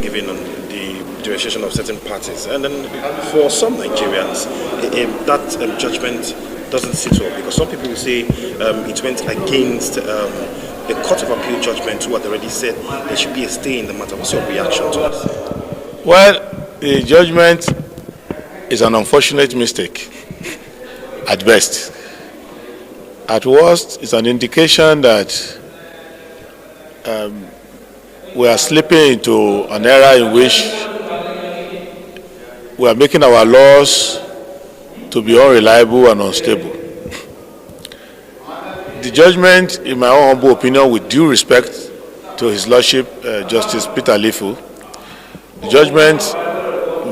given on the jurisdiction of certain parties. And then for some Nigerians, that judgment doesn't sit well, because some people will say it went against the Court of Appeal judgment, who had already said there should be a stay in the matter. What's your reaction to this? Well, the judgment is an unfortunate mistake at best. At worst, it's an indication that we are slipping into an era in which we are making our laws to be unreliable and unstable. The judgment, in my own humble opinion, with due respect to His Lordship, Justice Peter Lifu, the judgment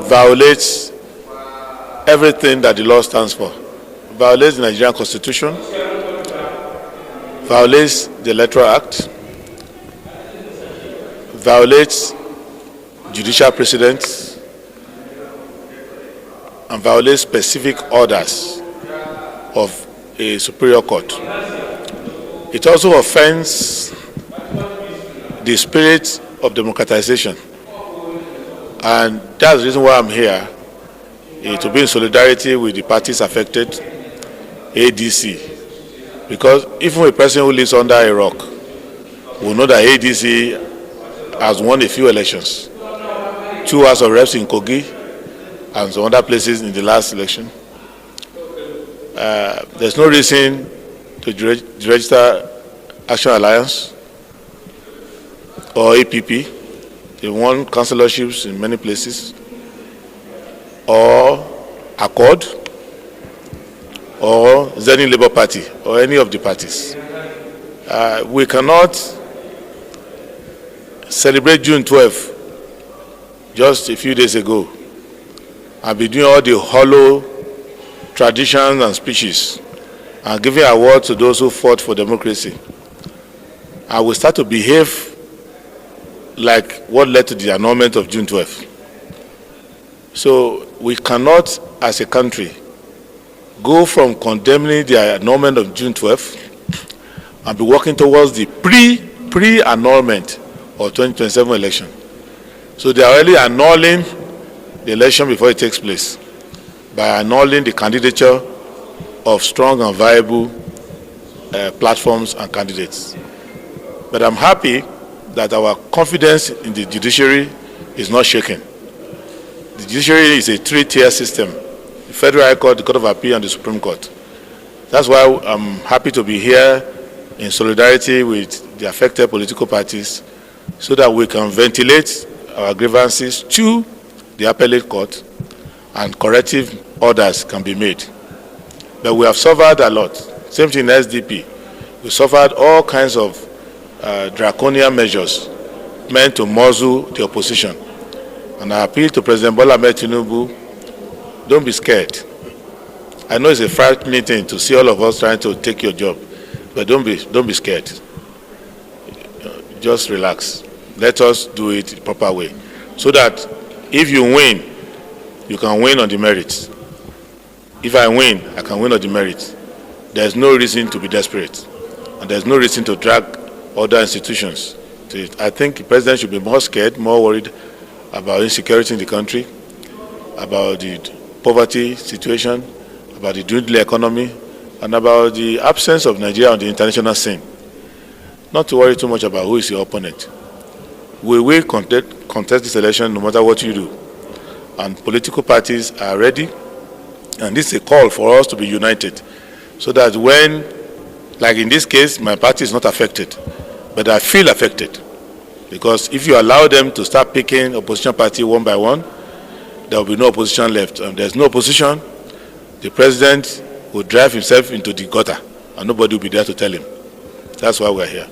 violates everything that the law stands for. It violates the Nigerian Constitution, violates the Electoral Act, violates judicial precedents, and violates specific orders of a superior court. It also offends the spirit of democratization, and that's the reason why I'm here, to be in solidarity with the parties affected, ADC, because even a person who lives under a rock will know that ADC has won a few elections, 2 House of Reps in Kogi and some other places in the last election. There's no reason to register Action Alliance or APP. They won councilorships in many places, or Accord, or Zenny Labour Party, or any of the parties. We cannot celebrate June 12th just a few days ago and be doing all the hollow traditions and speeches and giving awards to those who fought for democracy. And we start to behave like what led to the annulment of June 12th. So we cannot, as a country, go from condemning the annulment of June 12th and be working towards the pre-annulment of 2027 election. So they are already annulling the election before it takes place by annulling the candidature of strong and viable platforms and candidates. But I'm happy that our confidence in the judiciary is not shaken. The judiciary is a 3-tier system: the Federal High Court, the Court of Appeal, and the Supreme Court. That's why I'm happy to be here in solidarity with the affected political parties, so that we can ventilate our grievances to the appellate court and corrective orders can be made. But we have suffered a lot. Same thing in SDP. We suffered all kinds of draconian measures meant to muzzle the opposition. And I appeal to President Bola Ahmed Tinubu, don't be scared. I know it's a frightening thing to see all of us trying to take your job, but don't be scared. Just relax. Let us do it the proper way, so that if you win, you can win on the merits. If I win, I can win on the merits. There's no reason to be desperate, and there's no reason to drag other institutions to it. I think the president should be more scared, more worried about insecurity in the country, about the poverty situation, about the dwindling economy, and about the absence of Nigeria on the international scene. Not to worry too much about who is your opponent. We will contest this election no matter what you do. And political parties are ready. And this is a call for us to be united, so that when, like in this case, my party is not affected, but I feel affected. Because if you allow them to start picking opposition party one by one, there will be no opposition left. And there's no opposition, the president will drive himself into the gutter, and nobody will be there to tell him. That's why we're here.